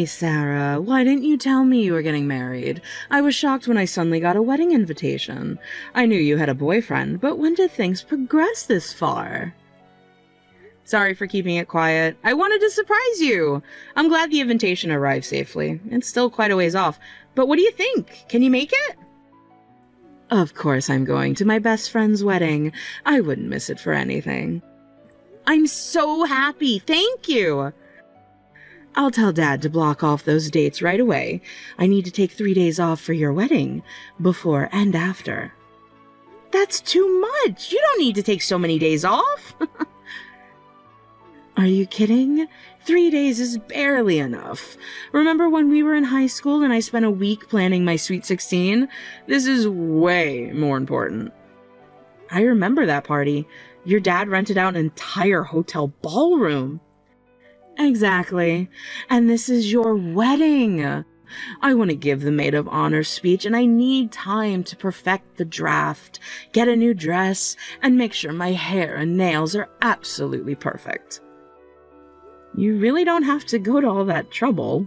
Hey, Sarah, why didn't you tell me you were getting married? I was shocked when I suddenly got a wedding invitation. I knew you had a boyfriend, but when did things progress this far? Sorry for keeping it quiet. I wanted to surprise you. I'm glad the invitation arrived safely. It's still quite a ways off. But what do you think? Can you make it? Of course I'm going to my best friend's wedding. I wouldn't miss it for anything. I'm so happy. Thank you. I'll tell Dad to block off those dates right away. I need to take 3 days off for your wedding, before and after. That's too much. You don't need to take so many days off. Are you kidding? 3 days is barely enough. Remember when we were in high school and I spent a week planning my Sweet 16? This is way more important. I remember that party. Your dad rented out an entire hotel ballroom. Exactly. And this is your wedding. I want to give the maid of honor speech, and I need time to perfect the draft, get a new dress, and make sure my hair and nails are absolutely perfect. You really don't have to go to all that trouble.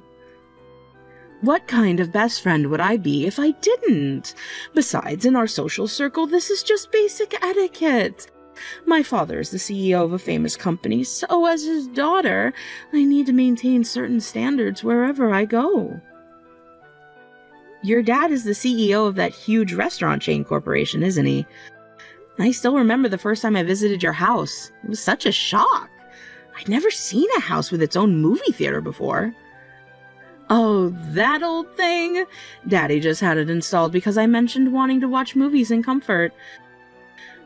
What kind of best friend would I be if I didn't? Besides, in our social circle, this is just basic etiquette. My father is the CEO of a famous company, so as his daughter, I need to maintain certain standards wherever I go. Your dad is the CEO of that huge restaurant chain corporation, isn't he? I still remember the first time I visited your house. It was such a shock. I'd never seen a house with its own movie theater before. Oh, that old thing? Daddy just had it installed because I mentioned wanting to watch movies in comfort.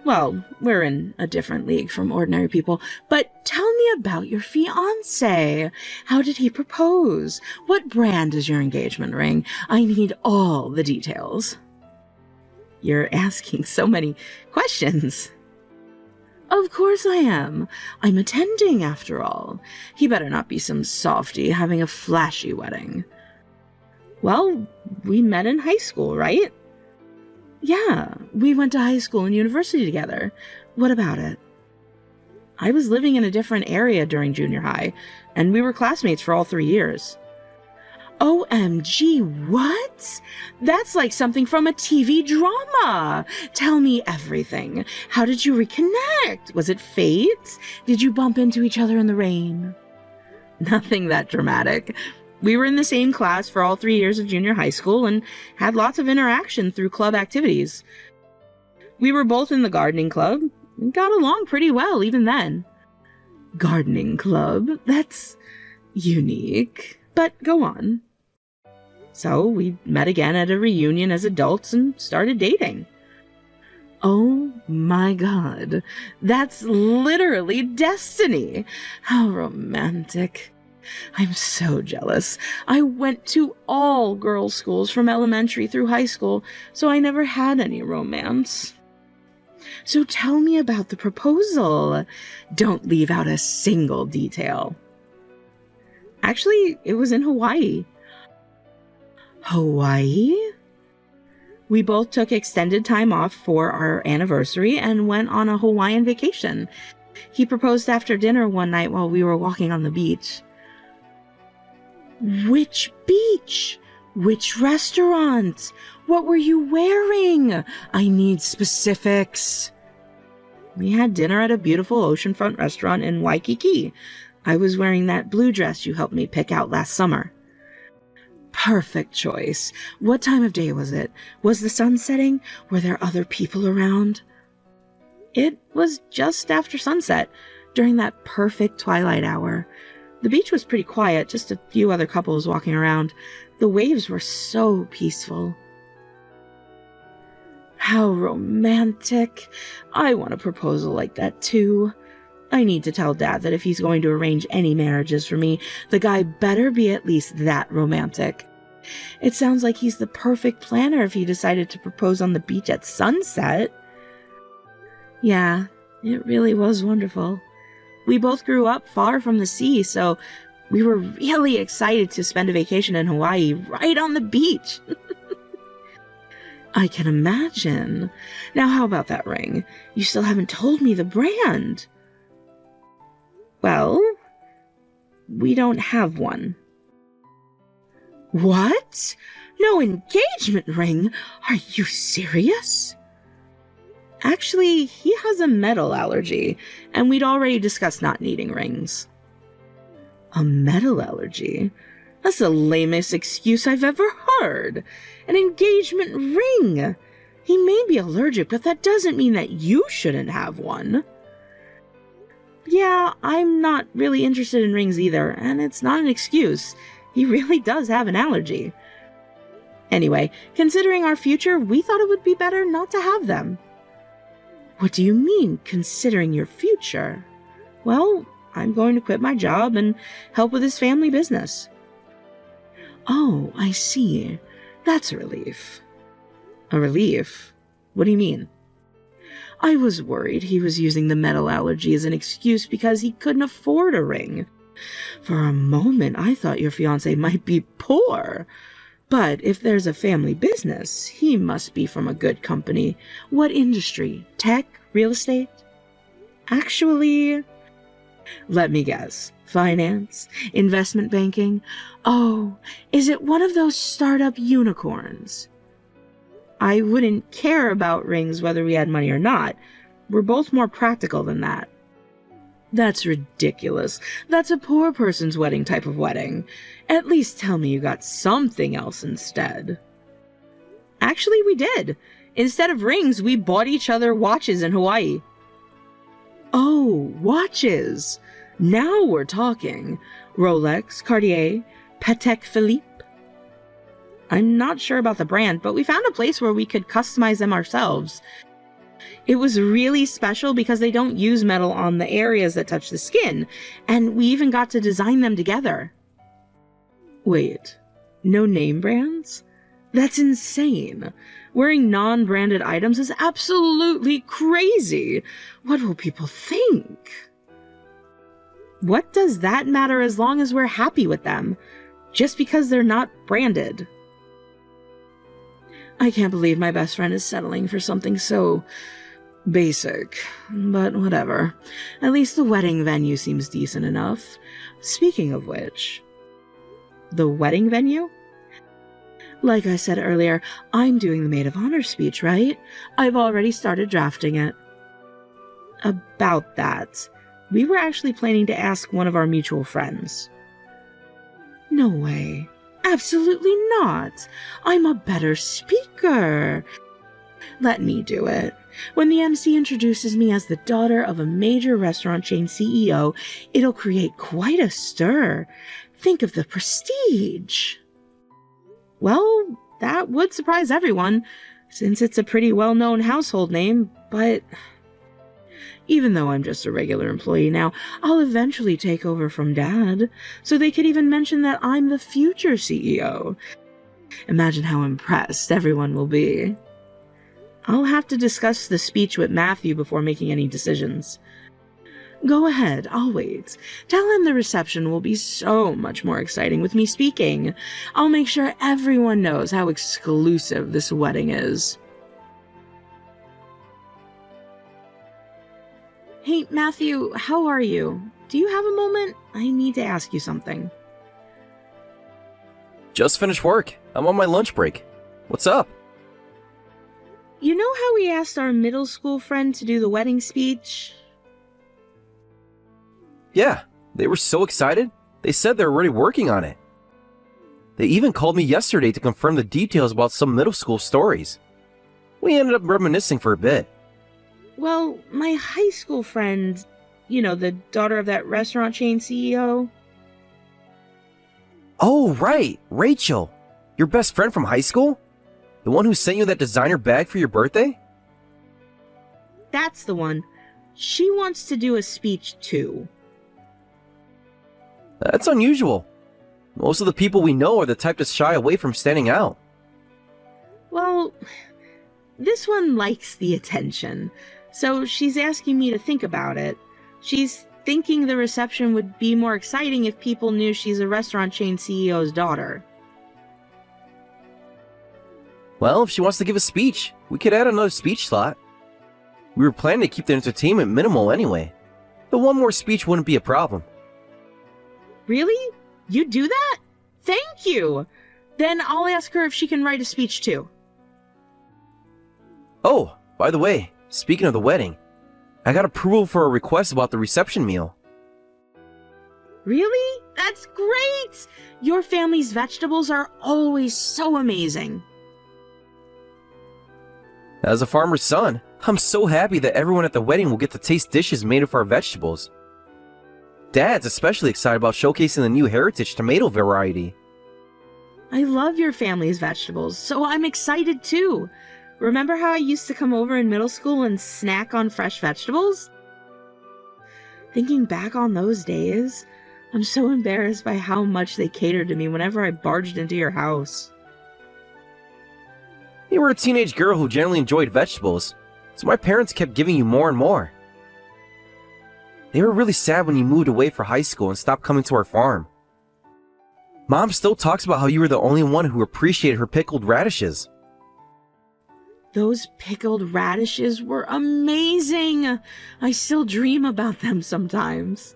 Well, we're in a different league from ordinary people, but tell me about your fiancé. How did he propose? What brand is your engagement ring? I need all the details. You're asking so many questions. Of course I am. I'm attending, after all. He better not be some softy having a flashy wedding. Well, we met in high school, right? Yeah, we went to high school and university together. What about it? I was living in a different area during junior high, and we were classmates for all 3 years. OMG, what? That's like something from a TV drama. Tell me everything. How did you reconnect? Was it fate? Did you bump into each other in the rain? Nothing that dramatic. We were in the same class for all 3 years of junior high school and had lots of interaction through club activities. We were both in the gardening club and got along pretty well even then. Gardening club? That's unique. But go on. So we met again at a reunion as adults and started dating. Oh my God, that's literally destiny. How romantic. I'm so jealous. I went to all girls' schools from elementary through high school, so I never had any romance. So tell me about the proposal. Don't leave out a single detail. Actually, it was in Hawaii. Hawaii? We both took extended time off for our anniversary and went on a Hawaiian vacation. He proposed after dinner one night while we were walking on the beach. Which beach? Which restaurant? What were you wearing? I need specifics. We had dinner at a beautiful oceanfront restaurant in Waikiki. I was wearing that blue dress you helped me pick out last summer. Perfect choice. What time of day was it? Was the sun setting? Were there other people around? It was just after sunset, during that perfect twilight hour. The beach was pretty quiet, just a few other couples walking around. The waves were so peaceful. How romantic. I want a proposal like that too. I need to tell Dad that if he's going to arrange any marriages for me, the guy better be at least that romantic. It sounds like he's the perfect planner if he decided to propose on the beach at sunset. Yeah, it really was wonderful. We both grew up far from the sea, so we were really excited to spend a vacation in Hawaii right on the beach. I can imagine. Now, how about that ring? You still haven't told me the brand. Well, we don't have one. What? No engagement ring? Are you serious? Actually, he has a metal allergy, and we'd already discussed not needing rings. A metal allergy? That's the lamest excuse I've ever heard. An engagement ring! He may be allergic, but that doesn't mean that you shouldn't have one. Yeah, I'm not really interested in rings either, and it's not an excuse. He really does have an allergy. Anyway, considering our future, we thought it would be better not to have them. What do you mean, considering your future? Well, I'm going to quit my job and help with his family business. Oh, I see. That's a relief. A relief? What do you mean? I was worried he was using the metal allergy as an excuse because he couldn't afford a ring. For a moment, I thought your fiancé might be poor. But if there's a family business, he must be from a good company. What industry? Tech? Real estate? Actually, let me guess. Finance? Investment banking? Oh, is it one of those startup unicorns? I wouldn't care about rings whether we had money or not. We're both more practical than that. That's ridiculous. That's a poor person's wedding type of wedding. At least tell me you got something else instead. Actually, we did. Instead of rings, we bought each other watches in Hawaii. Oh, watches. Now we're talking. Rolex, Cartier, Patek Philippe. I'm not sure about the brand, but we found a place where we could customize them ourselves. It was really special because they don't use metal on the areas that touch the skin, and we even got to design them together. Wait, no name brands? That's insane. Wearing non-branded items is absolutely crazy. What will people think? What does that matter as long as we're happy with them? Just because they're not branded. I can't believe my best friend is settling for something so basic, but whatever. At least the wedding venue seems decent enough. Speaking of which, the wedding venue? Like I said earlier, I'm doing the maid of honor speech, right? I've already started drafting it. About that, we were actually planning to ask one of our mutual friends. No way. Absolutely not. I'm a better speaker. Let me do it. When the MC introduces me as the daughter of a major restaurant chain CEO, it'll create quite a stir. Think of the prestige. Well, that would surprise everyone, since it's a pretty well-known household name, but even though I'm just a regular employee now, I'll eventually take over from Dad, so they could even mention that I'm the future CEO. Imagine how impressed everyone will be. I'll have to discuss the speech with Matthew before making any decisions. Go ahead, I'll wait. Tell him the reception will be so much more exciting with me speaking. I'll make sure everyone knows how exclusive this wedding is. Hey, Matthew, how are you? Do you have a moment? I need to ask you something. Just finished work. I'm on my lunch break. What's up? You know how we asked our middle school friend to do the wedding speech? Yeah, they were so excited. They said they're already working on it. They even called me yesterday to confirm the details about some middle school stories. We ended up reminiscing for a bit. Well, my high school friend, the daughter of that restaurant chain CEO. Oh, right, Rachel. Your best friend from high school? The one who sent you that designer bag for your birthday? That's the one. She wants to do a speech too. That's unusual. Most of the people we know are the type to shy away from standing out. Well, this one likes the attention. So she's asking me to think about it. She's thinking the reception would be more exciting if people knew she's a restaurant chain CEO's daughter. Well, if she wants to give a speech, we could add another speech slot. We were planning to keep the entertainment minimal anyway. The one more speech wouldn't be a problem. Really? You do that? Thank you! Then I'll ask her if she can write a speech too. Oh, by the way, speaking of the wedding, I got approval for a request about the reception meal. Really? That's great! Your family's vegetables are always so amazing. As a farmer's son, I'm so happy that everyone at the wedding will get to taste dishes made of our vegetables. Dad's especially excited about showcasing the new heritage tomato variety. I love your family's vegetables, so I'm excited too. Remember how I used to come over in middle school and snack on fresh vegetables? Thinking back on those days, I'm so embarrassed by how much they catered to me whenever I barged into your house. You were a teenage girl who generally enjoyed vegetables, so my parents kept giving you more and more. They were really sad when you moved away for high school and stopped coming to our farm. Mom still talks about how you were the only one who appreciated her pickled radishes. Those pickled radishes were amazing! I still dream about them sometimes.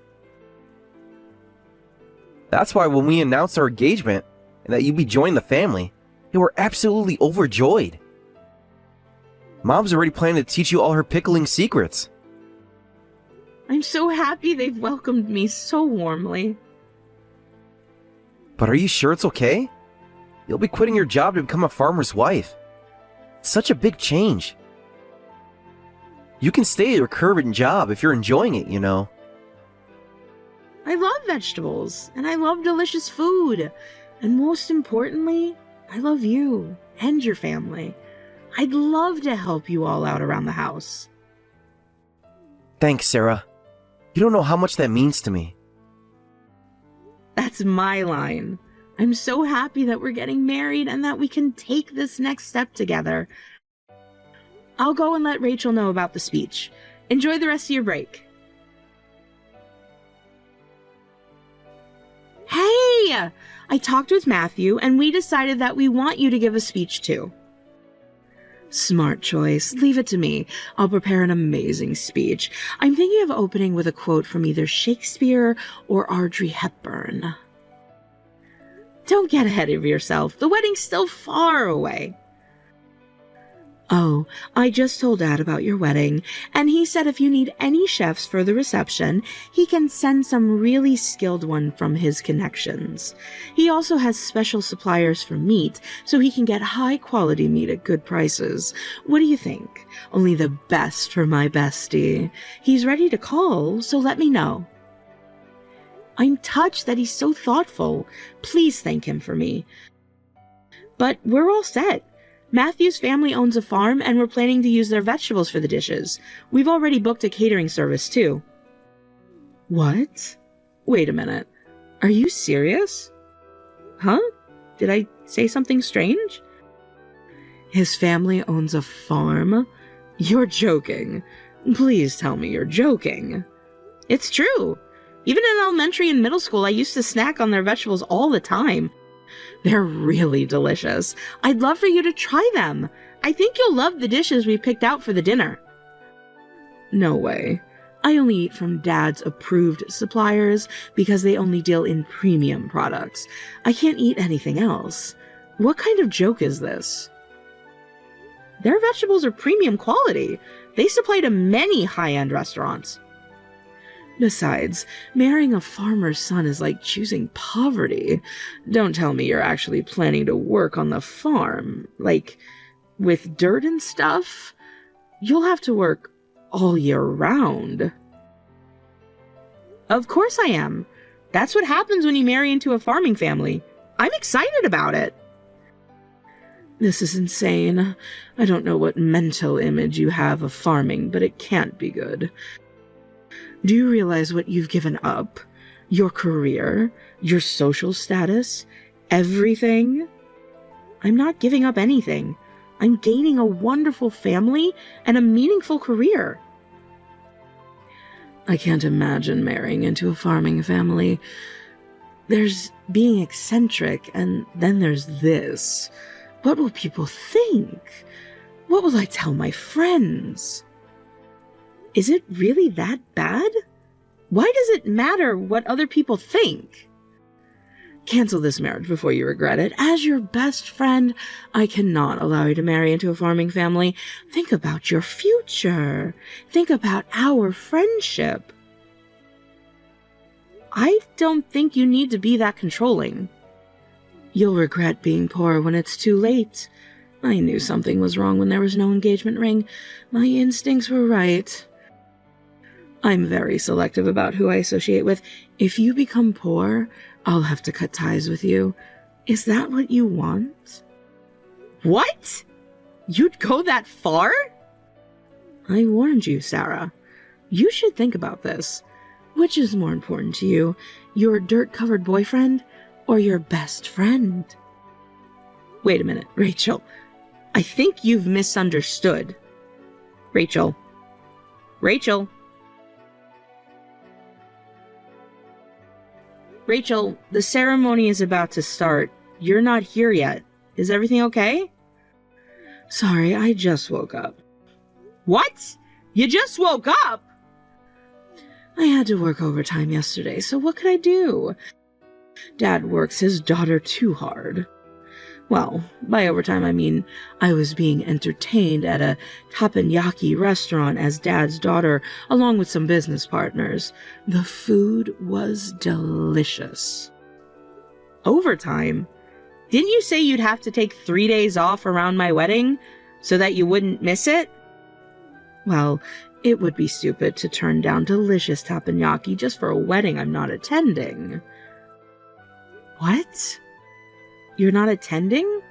That's why when we announced our engagement and that you'd be joining the family, they were absolutely overjoyed. Mom's already planning to teach you all her pickling secrets. I'm so happy they've welcomed me so warmly. But are you sure it's okay? You'll be quitting your job to become a farmer's wife. It's such a big change. You can stay at your current job if you're enjoying it, you know. I love vegetables, and I love delicious food. And most importantly, I love you and your family. I'd love to help you all out around the house. Thanks, Sarah. You don't know how much that means to me. That's my line. I'm so happy that we're getting married and that we can take this next step together. I'll go and let Rachel know about the speech. Enjoy the rest of your break. Hey! I talked with Matthew and we decided that we want you to give a speech too. Smart choice. Leave it to me. I'll prepare an amazing speech. I'm thinking of opening with a quote from either Shakespeare or Audrey Hepburn. Don't get ahead of yourself. The wedding's still far away. Oh, I just told Dad about your wedding, and he said if you need any chefs for the reception, he can send some really skilled one from his connections. He also has special suppliers for meat, so he can get high-quality meat at good prices. What do you think? Only the best for my bestie. He's ready to call, so let me know. I'm touched that he's so thoughtful. Please thank him for me. But we're all set. Matthew's family owns a farm, and we're planning to use their vegetables for the dishes. We've already booked a catering service, too. What? Wait a minute. Are you serious? Huh? Did I say something strange? His family owns a farm? You're joking. Please tell me you're joking. It's true. Even in elementary and middle school, I used to snack on their vegetables all the time. They're really delicious. I'd love for you to try them. I think you'll love the dishes we picked out for the dinner. No way. I only eat from Dad's approved suppliers because they only deal in premium products. I can't eat anything else. What kind of joke is this? Their vegetables are premium quality. They supply to many high-end restaurants. Besides, marrying a farmer's son is like choosing poverty. Don't tell me you're actually planning to work on the farm, like with dirt and stuff. You'll have to work all year round. Of course I am. That's what happens when you marry into a farming family. I'm excited about it. This is insane. I don't know what mental image you have of farming, but it can't be good. Do you realize what you've given up? Your career, your social status, everything? I'm not giving up anything. I'm gaining a wonderful family and a meaningful career. I can't imagine marrying into a farming family. There's being eccentric, and then there's this. What will people think? What will I tell my friends? Is it really that bad? Why does it matter what other people think? Cancel this marriage before you regret it. As your best friend, I cannot allow you to marry into a farming family. Think about your future. Think about our friendship. I don't think you need to be that controlling. You'll regret being poor when it's too late. I knew something was wrong when there was no engagement ring. My instincts were right. I'm very selective about who I associate with. If you become poor, I'll have to cut ties with you. Is that what you want? What? You'd go that far? I warned you, Sarah. You should think about this. Which is more important to you, your dirt-covered boyfriend or your best friend? Wait a minute, Rachel. I think you've misunderstood. Rachel. Rachel. Rachel, the ceremony is about to start. You're not here yet. Is everything okay? Sorry, I just woke up. What? You just woke up? I had to work overtime yesterday, so what could I do? Dad works his daughter too hard. Well, by overtime I mean I was being entertained at a teppanyaki restaurant as Dad's daughter, along with some business partners. The food was delicious. Overtime? Didn't you say you'd have to take 3 days off around my wedding so that you wouldn't miss it? Well, it would be stupid to turn down delicious teppanyaki just for a wedding I'm not attending. What? You're not attending?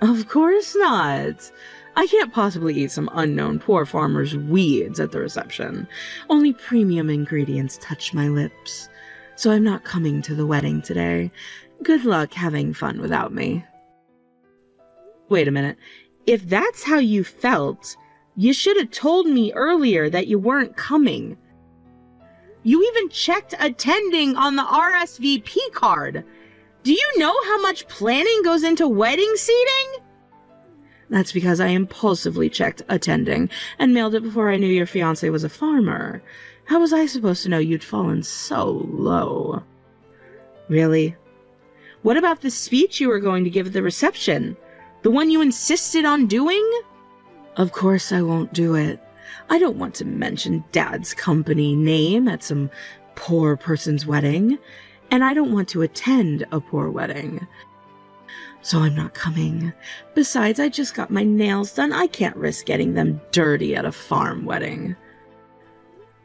Of course not. I can't possibly eat some unknown poor farmer's weeds at the reception. Only premium ingredients touch my lips. So I'm not coming to the wedding today. Good luck having fun without me. Wait a minute. If that's how you felt, you should have told me earlier that you weren't coming. You even checked attending on the RSVP card. Do you know how much planning goes into wedding seating? That's because I impulsively checked attending and mailed it before I knew your fiancé was a farmer. How was I supposed to know you'd fallen so low? Really? What about the speech you were going to give at the reception? The one you insisted on doing? Of course I won't do it. I don't want to mention Dad's company name at some poor person's wedding. And I don't want to attend a poor wedding. So I'm not coming. Besides, I just got my nails done. I can't risk getting them dirty at a farm wedding.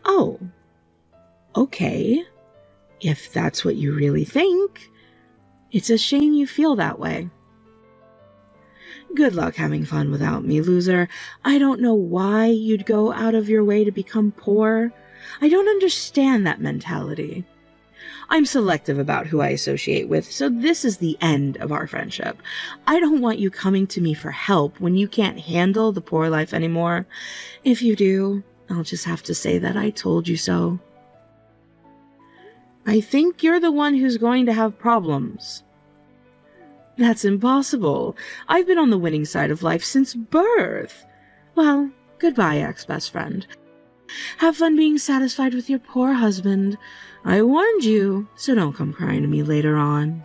Oh. Okay. If that's what you really think. It's a shame you feel that way. Good luck having fun without me, loser. I don't know why you'd go out of your way to become poor. I don't understand that mentality. I'm selective about who I associate with, so this is the end of our friendship. I don't want you coming to me for help when you can't handle the poor life anymore. If you do, I'll just have to say that I told you so. I think you're the one who's going to have problems. That's impossible. I've been on the winning side of life since birth. Well, goodbye, ex-best friend. Have fun being satisfied with your poor husband. I warned you, so don't come crying to me later on.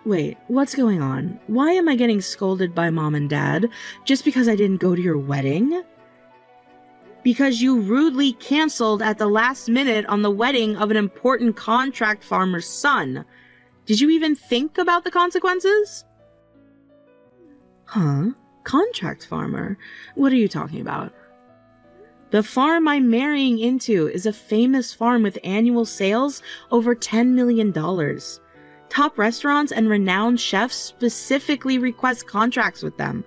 Wait, what's going on? Why am I getting scolded by Mom and Dad just because I didn't go to your wedding? Because you rudely canceled at the last minute on the wedding of an important contract farmer's son. Did you even think about the consequences? Huh? Contract farmer? What are you talking about? The farm I'm marrying into is a famous farm with annual sales over $10 million. Top restaurants and renowned chefs specifically request contracts with them.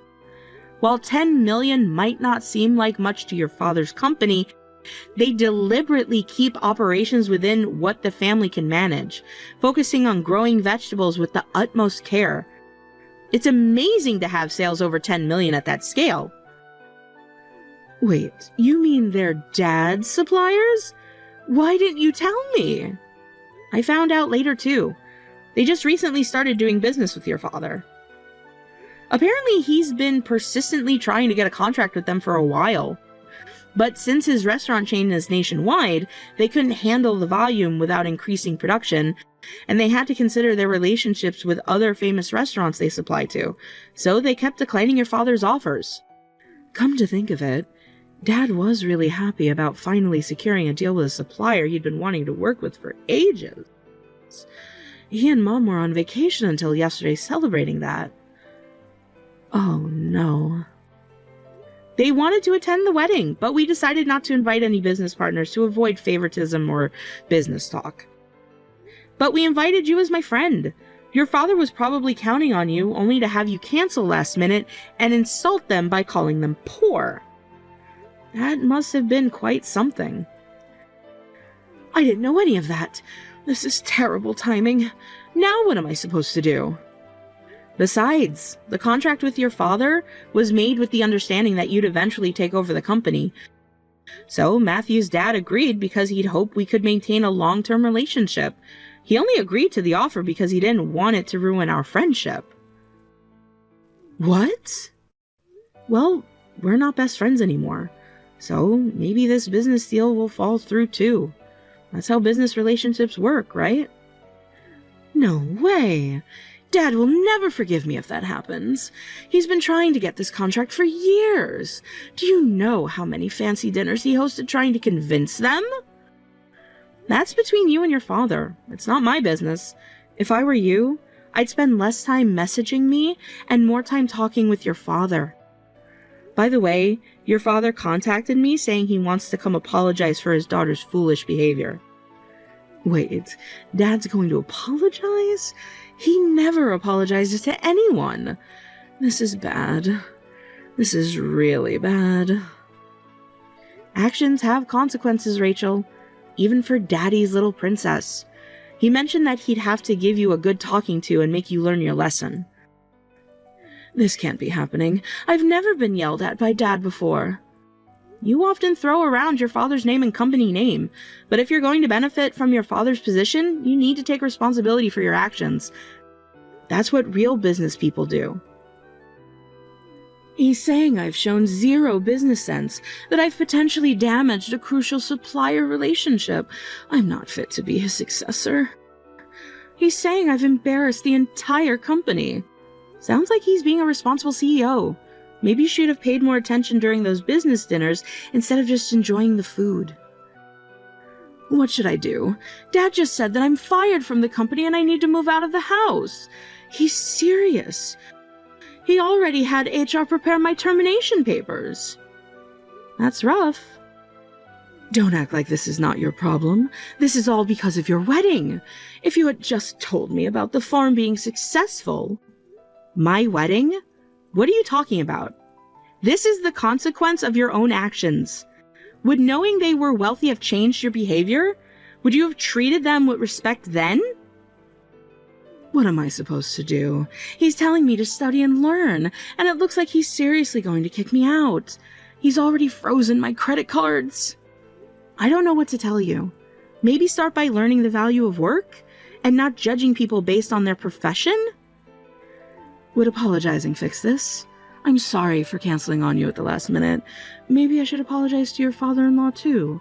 While $10 million might not seem like much to your father's company, they deliberately keep operations within what the family can manage, focusing on growing vegetables with the utmost care. It's amazing to have sales over $10 million at that scale. Wait, you mean they're Dad's suppliers? Why didn't you tell me? I found out later too. They just recently started doing business with your father. Apparently he's been persistently trying to get a contract with them for a while. But since his restaurant chain is nationwide, they couldn't handle the volume without increasing production, and they had to consider their relationships with other famous restaurants they supply to. So they kept declining your father's offers. Come to think of it, Dad was really happy about finally securing a deal with a supplier he'd been wanting to work with for ages. He and Mom were on vacation until yesterday celebrating that. Oh no. They wanted to attend the wedding, but we decided not to invite any business partners to avoid favoritism or business talk. But we invited you as my friend. Your father was probably counting on you, only to have you cancel last minute and insult them by calling them poor. That must have been quite something. I didn't know any of that. This is terrible timing. Now what am I supposed to do? Besides, the contract with your father was made with the understanding that you'd eventually take over the company. So Matthew's dad agreed because he'd hoped we could maintain a long-term relationship. He only agreed to the offer because he didn't want it to ruin our friendship. What? Well, we're not best friends anymore. So maybe this business deal will fall through too. That's how business relationships work, right? No way! Dad will never forgive me if that happens. He's been trying to get this contract for years. Do you know how many fancy dinners he hosted trying to convince them? That's between you and your father. It's not my business. If I were you, I'd spend less time messaging me and more time talking with your father. By the way, your father contacted me saying he wants to come apologize for his daughter's foolish behavior. Wait, Dad's going to apologize? He never apologizes to anyone. This is bad. This is really bad. Actions have consequences, Rachel. Even for Daddy's little princess. He mentioned that he'd have to give you a good talking to and make you learn your lesson. This can't be happening. I've never been yelled at by Dad before. You often throw around your father's name and company name, but if you're going to benefit from your father's position, you need to take responsibility for your actions. That's what real business people do. He's saying I've shown zero business sense, that I've potentially damaged a crucial supplier relationship. I'm not fit to be his successor. He's saying I've embarrassed the entire company. Sounds like he's being a responsible CEO. Maybe you should have paid more attention during those business dinners instead of just enjoying the food. What should I do? Dad just said that I'm fired from the company and I need to move out of the house. He's serious. He already had HR prepare my termination papers. That's rough. Don't act like this is not your problem. This is all because of your wedding. If you had just told me about the farm being successful. My wedding? What are you talking about? This is the consequence of your own actions. Would knowing they were wealthy have changed your behavior? Would you have treated them with respect then? What am I supposed to do? He's telling me to study and learn, and it looks like he's seriously going to kick me out. He's already frozen my credit cards. I don't know what to tell you. Maybe start by learning the value of work and not judging people based on their profession? Would apologizing fix this? I'm sorry for canceling on you at the last minute. Maybe I should apologize to your father-in-law too.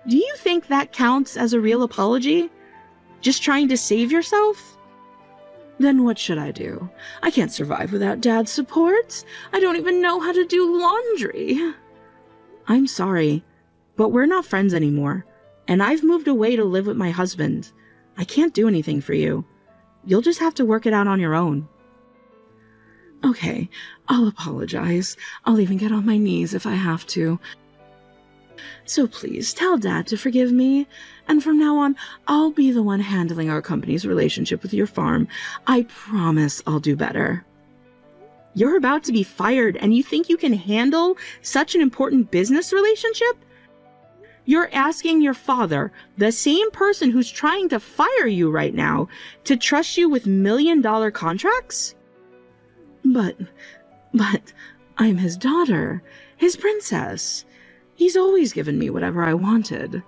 Do you think that counts as a real apology? Just trying to save yourself? Then what should I do? I can't survive without Dad's support. I don't even know how to do laundry. I'm sorry, but we're not friends anymore, and I've moved away to live with my husband. I can't do anything for you. You'll just have to work it out on your own. Okay, I'll apologize. I'll even get on my knees if I have to. So please, tell Dad to forgive me, and from now on, I'll be the one handling our company's relationship with your farm. I promise I'll do better. You're about to be fired, and you think you can handle such an important business relationship? You're asking your father, the same person who's trying to fire you right now, to trust you with million-dollar contracts? But I'm his daughter, his princess. He's always given me whatever I wanted.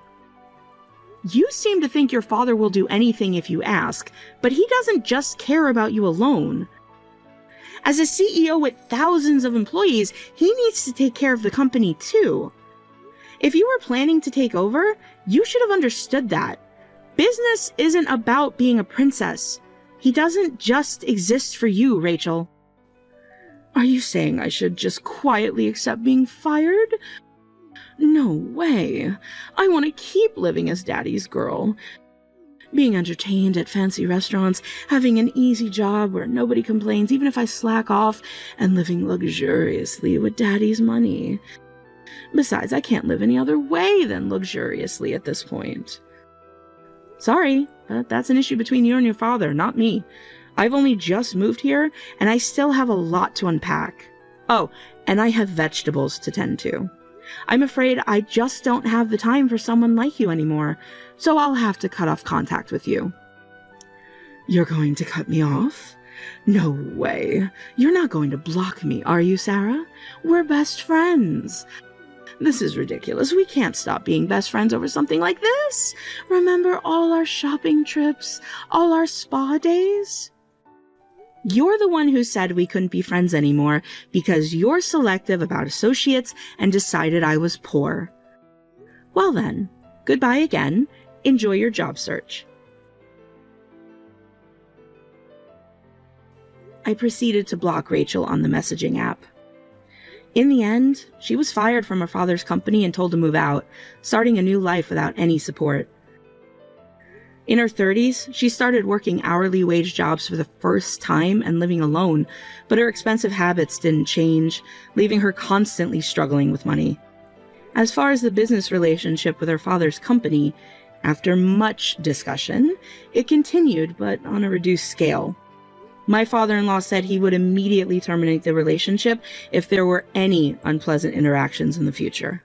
You seem to think your father will do anything if you ask, but he doesn't just care about you alone. As a CEO with thousands of employees, he needs to take care of the company too. If you were planning to take over, you should have understood that. Business isn't about being a princess. He doesn't just exist for you, Rachel. Are you saying I should just quietly accept being fired? No way. I want to keep living as Daddy's girl. Being entertained at fancy restaurants, having an easy job where nobody complains even if I slack off, and living luxuriously with Daddy's money. Besides, I can't live any other way than luxuriously at this point. Sorry, but that's an issue between you and your father, not me. I've only just moved here, and I still have a lot to unpack. Oh, and I have vegetables to tend to. I'm afraid I just don't have the time for someone like you anymore, so I'll have to cut off contact with you. You're going to cut me off? No way. You're not going to block me, are you, Sarah? We're best friends. This is ridiculous. We can't stop being best friends over something like this. Remember all our shopping trips, all our spa days? You're the one who said we couldn't be friends anymore because you're selective about associates and decided I was poor. Well then, goodbye again. Enjoy your job search. I proceeded to block Rachel on the messaging app. In the end, she was fired from her father's company and told to move out, starting a new life without any support. In her 30s, she started working hourly wage jobs for the first time and living alone, but her expensive habits didn't change, leaving her constantly struggling with money. As far as the business relationship with her father's company, after much discussion, it continued, but on a reduced scale. My father-in-law said he would immediately terminate the relationship if there were any unpleasant interactions in the future.